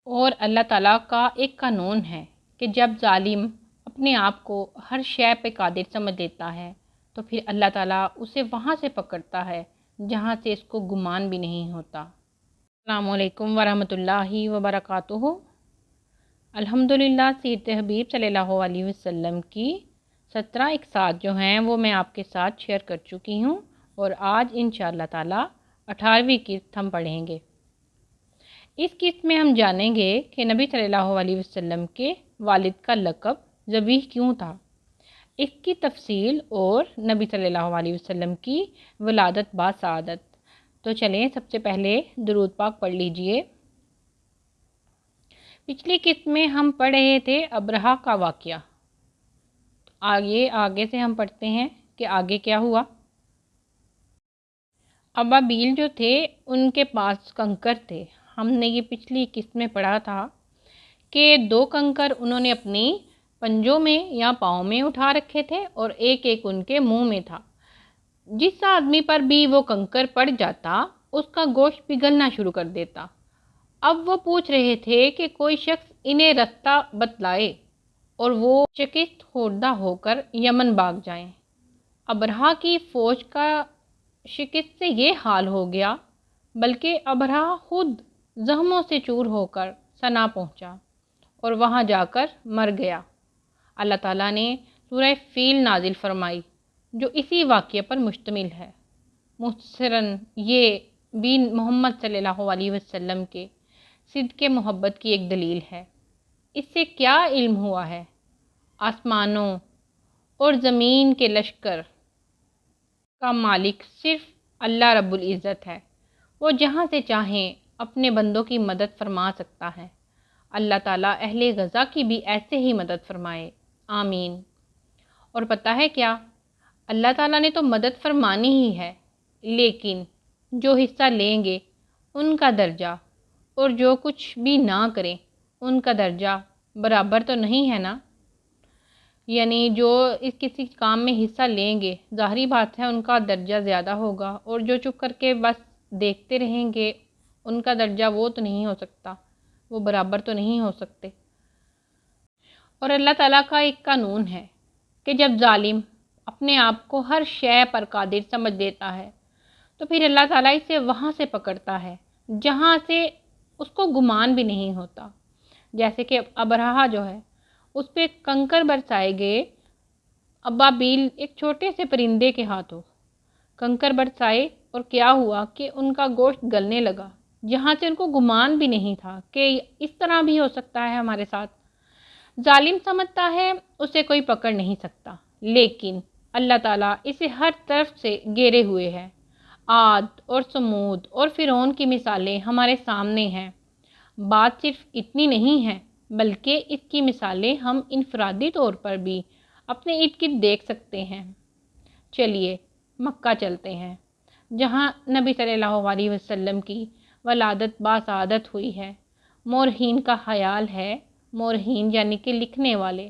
اور اللہ تعالیٰ کا ایک قانون ہے کہ جب ظالم اپنے آپ کو ہر شے پہ قادر سمجھ لیتا ہے تو پھر اللہ تعالیٰ اسے وہاں سے پکڑتا ہے جہاں سے اس کو گمان بھی نہیں ہوتا۔ السلام علیکم ورحمۃ اللہ وبرکاتہ۔ الحمدللہ سیرت حبیب صلی اللہ علیہ وسلم کی 17 اقساط جو ہیں وہ میں آپ کے ساتھ شیئر کر چکی ہوں، اور آج انشاءاللہ تعالیٰ 18ویں قسط ہم پڑھیں گے۔ اس قسط میں ہم جانیں گے کہ نبی صلی اللہ علیہ وسلم کے والد کا لقب ذبیح کیوں تھا، اس کی تفصیل اور نبی صلی اللہ علیہ وسلم کی ولادت باسعادت۔ تو چلیں سب سے پہلے درود پاک پڑھ لیجئے۔ پچھلی قسط میں ہم پڑھ رہے تھے ابرہہ کا واقعہ۔ آگے سے ہم پڑھتے ہیں کہ آگے کیا ہوا۔ ابابیل جو تھے ان کے پاس کنکر تھے۔ ہم نے یہ پچھلی قسط میں پڑھا تھا کہ 2 کنکر انہوں نے اپنی پنجوں میں یا پاؤں میں اٹھا رکھے تھے اور ایک ان کے منہ میں تھا۔ جس آدمی پر بھی وہ کنکر پڑ جاتا اس کا گوشت پگھلنا شروع کر دیتا۔ اب وہ پوچھ رہے تھے کہ کوئی شخص انہیں رستہ بتلائے اور وہ شکست خوردہ ہو کر یمن بھاگ جائیں۔ ابرہہ کی فوج کا شکست سے یہ حال ہو گیا، بلکہ ابرہہ خود زخموں سے چور ہو کر صنعا پہنچا اور وہاں جا کر مر گیا۔ اللہ تعالیٰ نے سورہ فیل نازل فرمائی جو اسی واقعے پر مشتمل ہے۔ مختصراً یہ بھی محمد صلی اللہ علیہ وسلم کے صدق محبت کی ایک دلیل ہے۔ اس سے کیا علم ہوا ہے؟ آسمانوں اور زمین کے لشکر کا مالک صرف اللہ رب العزت ہے۔ وہ جہاں سے چاہیں اپنے بندوں کی مدد فرما سکتا ہے۔ اللہ تعالیٰ اہل غزہ کی بھی ایسے ہی مدد فرمائے، آمین۔ اور پتہ ہے کیا؟ اللہ تعالیٰ نے تو مدد فرمانی ہی ہے، لیکن جو حصہ لیں گے ان کا درجہ اور جو کچھ بھی نہ کریں ان کا درجہ برابر تو نہیں ہے نا۔ یعنی جو اس کسی کام میں حصہ لیں گے ظاہری بات ہے ان کا درجہ زیادہ ہوگا، اور جو چپ کر کے بس دیکھتے رہیں گے ان کا درجہ وہ تو نہیں ہو سکتا، وہ برابر تو نہیں ہو سکتے۔ اور اللہ تعالیٰ کا ایک قانون ہے کہ جب ظالم اپنے آپ کو ہر شے پر قادر سمجھ لیتا ہے تو پھر اللہ تعالیٰ اسے وہاں سے پکڑتا ہے جہاں سے اس کو گمان بھی نہیں ہوتا۔ جیسے کہ ابرہہ جو ہے اس پہ کنکر برسائے گئے، ابابیل ایک چھوٹے سے پرندے کے ہاتھوں کنکر برسائے، اور کیا ہوا کہ ان کا گوشت گلنے لگا جہاں سے ان کو گمان بھی نہیں تھا کہ اس طرح بھی ہو سکتا ہے ہمارے ساتھ۔ ظالم سمجھتا ہے اسے کوئی پکڑ نہیں سکتا، لیکن اللہ تعالیٰ اسے ہر طرف سے گھیرے ہوئے ہے۔ عاد اور سمود اور فرعون کی مثالیں ہمارے سامنے ہیں۔ بات صرف اتنی نہیں ہے بلکہ اس کی مثالیں ہم انفرادی طور پر بھی اپنے ارد گرد دیکھ سکتے ہیں۔ چلیے مکہ چلتے ہیں جہاں نبی صلی اللہ علیہ وسلم کی ولادت باسعادت ہوئی ہے۔ مورخین کا خیال ہے، مورخین یعنی کہ لکھنے والے،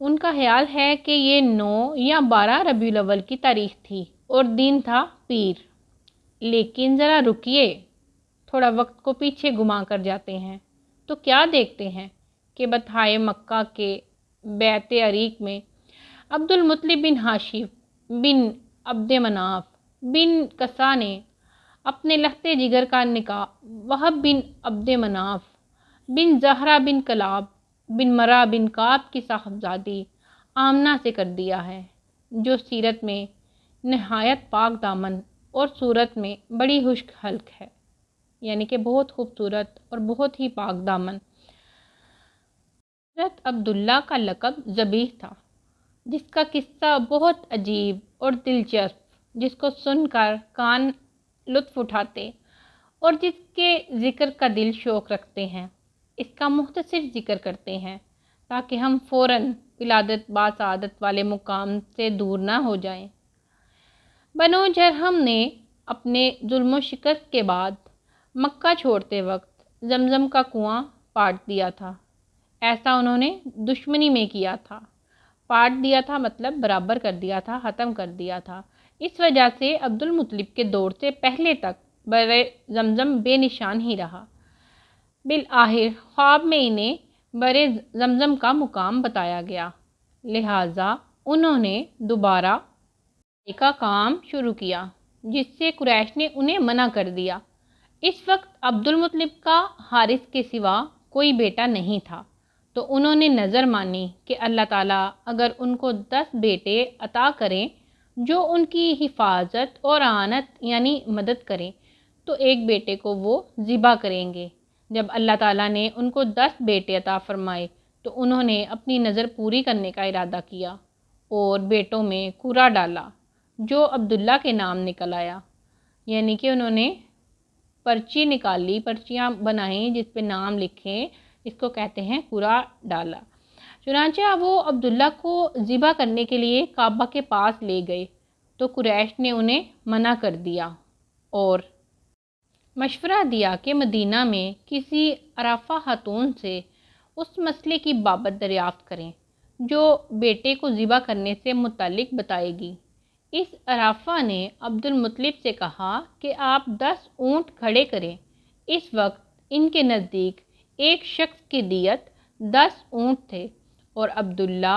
ان کا خیال ہے کہ یہ 9 یا 12 ربیع الاول کی تاریخ تھی اور دن تھا پیر۔ لیکن ذرا رکیے، تھوڑا وقت کو پیچھے گھما کر جاتے ہیں تو کیا دیکھتے ہیں کہ بطحائے مکہ کے بیت عریق میں عبد المطلب بن ہاشم بن عبد مناف بن قصا نے اپنے لختے جگر کا نکاح وہب بن عبد مناف بن زہرہ بن کلاب بن مرہ بن کعب کی صاحبزادی آمنہ سے کر دیا ہے، جو سیرت میں نہایت پاک دامن اور صورت میں بڑی خشک حلق ہے، یعنی کہ بہت خوبصورت اور بہت ہی پاک دامن۔ حضرت عبداللہ کا لقب ذبیح تھا، جس کا قصہ بہت عجیب اور دلچسپ، جس کو سن کر کان لطف اٹھاتے اور جس کے ذکر کا دل شوق رکھتے ہیں، اس کا مختصر ذکر کرتے ہیں تاکہ ہم فوراً ولادت باسعادت والے مقام سے دور نہ ہو جائیں۔ بنو جرہم نے اپنے ظلم و شکست کے بعد مکہ چھوڑتے وقت زمزم کا کنواں پاٹ دیا تھا۔ ایسا انہوں نے دشمنی میں کیا تھا۔ پاٹ دیا تھا مطلب برابر کر دیا تھا، ختم کر دیا تھا۔ اس وجہ سے عبد المطلب کے دور سے پہلے تک بر زمزم بے نشان ہی رہا۔ بالآخر ख्वाब में इन्हें बरे जमजम का मुकाम बताया गया, लिहाजा उन्होंने दोबारा का काम शुरू किया, जिससे कुरैश ने उन्हें मना कर दिया। इस वक्त अब्दुल मुत्तलिब का हारिस के सिवा कोई बेटा नहीं था, तो उन्होंने नज़र मानी कि अल्लाह ताला अगर उनको 10 बेटे अता करें जो उनकी हिफाजत और आनत यानी मदद करें, तो एक बेटे को वो ज़िबा करेंगे। जब अल्लाह ताला ने उनको 10 बेटे अता फरमाए तो उन्होंने अपनी नज़र पूरी करने का इरादा किया और बेटों में कुरा डाला जो अब्दुल्ला के नाम निकल आया। यानी कि उन्होंने पर्ची निकाली, पर्चियाँ बनाई जिस पे नाम लिखे, इसको कहते हैं कुरा डाला। चुनांचे वो अब्दुल्ला को ज़िबा करने के लिए काबा के पास ले गए तो कुरैश ने उन्हें मना कर दिया और मशवरा दिया कि मदीना में किसी अराफा खातून से उस मसले की बाबत दरियाफ़्त करें जो बेटे को ज़िबा करने से मुतालिक बताएगी। इस अराफा ने अब्दुल मुत्तलिब से कहा कि आप 10 ऊँट खड़े करें। इस वक्त इनके नज़दीक एक शख्स की दियत 10 ऊँट थे और अब्दुल्ला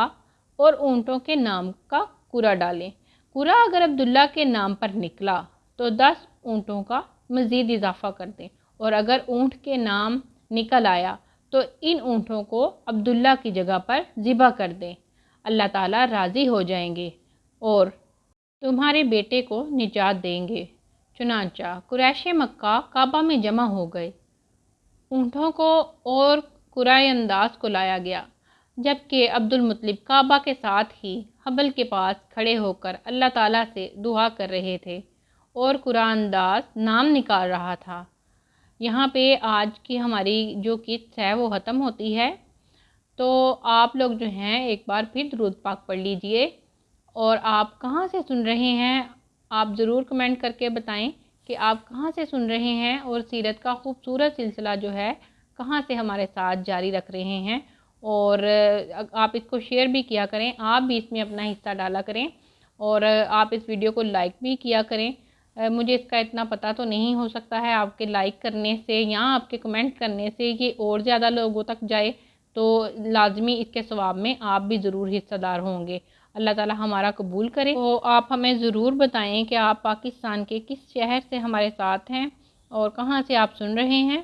और ऊँटों के नाम का कुरा डालें। कुरा अगर अब्दुल्ला के नाम पर निकला तो 10 ऊँटों का मज़ीद इजाफ़ा कर दें और अगर ऊँट के नाम निकल आया तो इन ऊँटों को अब्दुल्ला की जगह पर ज़िबा कर दें। अल्लाह ताला राज़ी हो जाएंगे और तुम्हारे बेटे को निजात देंगे। चुनांचा कुरैश मक्का काबा में जमा हो गए। ऊँटों को और कुराए अंदाज को लाया गया, जबकि अब्दुल मुत्तलिब काबा के साथ ही हबल के पास खड़े होकर अल्लाह ताला से दुआ कर रहे थे और कुरान अंदाज नाम निकाल रहा था। यहाँ पे आज की हमारी जो किस्त है वो ख़त्म होती है, तो आप लोग जो हैं एक बार फिर दुरूद पाक पढ़ लीजिए। और आप कहाँ से सुन रहे हैं आप ज़रूर कमेंट करके बताएं कि आप कहाँ से सुन रहे हैं और सीरत का खूबसूरत सिलसिला जो है कहाँ से हमारे साथ जारी रख रहे हैं। और आप इसको शेयर भी किया करें, आप भी इसमें अपना हिस्सा डाला करें और आप इस वीडियो को लाइक भी किया करें। मुझे इसका इतना पता तो नहीं हो सकता है, आपके लाइक करने से या आपके कमेंट करने से ये और ज़्यादा लोगों तक जाए तो लाजमी इसके सवाब में आप भी ज़रूर हिस्सेदार होंगे। अल्लाह ताला हमारा कबूल करे। तो आप हमें ज़रूर बताएं कि आप पाकिस्तान के किस शहर से हमारे साथ हैं और कहाँ से आप सुन रहे हैं।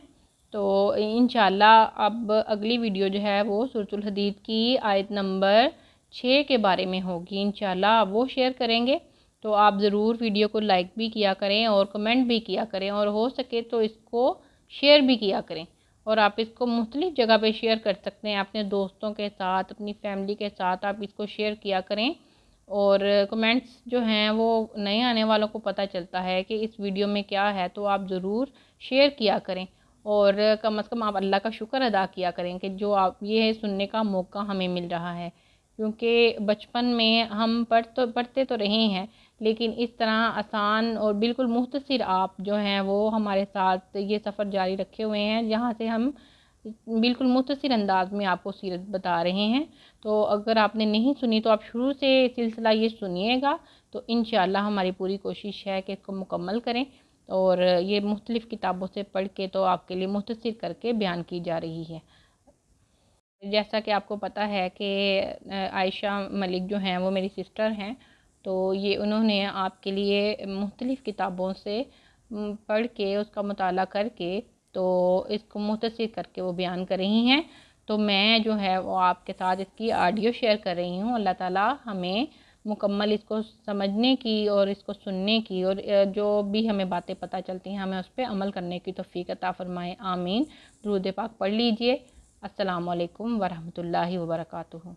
तो इंशाल्लाह अब अगली वीडियो जो है वो सूरतुल हदीद की आयत नंबर 6 के बारे में होगी। इंशाल्लाह वो शेयर करेंगे, तो आप ज़रूर वीडियो को लाइक भी किया करें और कमेंट भी किया करें और हो सके तो इसको शेयर भी किया करें। और आप इसको मुख्तलिफ़ जगह पे शेयर कर सकते हैं, अपने दोस्तों के साथ, अपनी फैमिली के साथ आप इसको शेयर किया करें। और कमेंट्स जो हैं वो नए आने वालों को पता चलता है कि इस वीडियो में क्या है, तो आप ज़रूर शेयर किया करें और कम से कम आप अल्लाह का शुक्र अदा किया करें कि जो आप ये सुनने का मौका हमें मिल रहा है। क्योंकि बचपन में हम पढ़ते तो रहे हैं, लेकिन इस तरह आसान और बिल्कुल मुख्तसर आप जो हैं वो हमारे साथ ये सफ़र जारी रखे हुए हैं, जहाँ से हम बिल्कुल मुख्तसर अंदाज में आपको सीरत बता रहे हैं। तो अगर आपने नहीं सुनी तो आप शुरू से सिलसिला ये सुनिएगा, तो इंशाअल्लाह हमारी पूरी कोशिश है कि इसको मुकम्मल करें। और ये मुख्तलिफ़ किताबों से पढ़ के तो आपके लिए मुख्तसर करके बयान की जा रही है। जैसा कि आपको पता है कि आयशा मलिक जो हैं वो मेरी सिस्टर हैं, तो ये उन्होंने आपके लिए मुख्तलिफ़ किताबों से पढ़ के उसका मुताला करके तो इसको मुख्तसर करके वो बयान कर रही हैं। तो मैं जो है वो आपके साथ इसकी ऑडियो शेयर कर रही हूँ। अल्लाह ताला हमें मुकम्मल इसको समझने की और इसको सुनने की और जो भी हमें बातें पता चलती हैं हमें उस पर अमल करने की तौफीक अता फ़रमाए। आमीन। दुरूद पाक पढ़ लीजिए। अस्सलामु अलैकुम वरहमतुल्लाहि वबरकातुहू।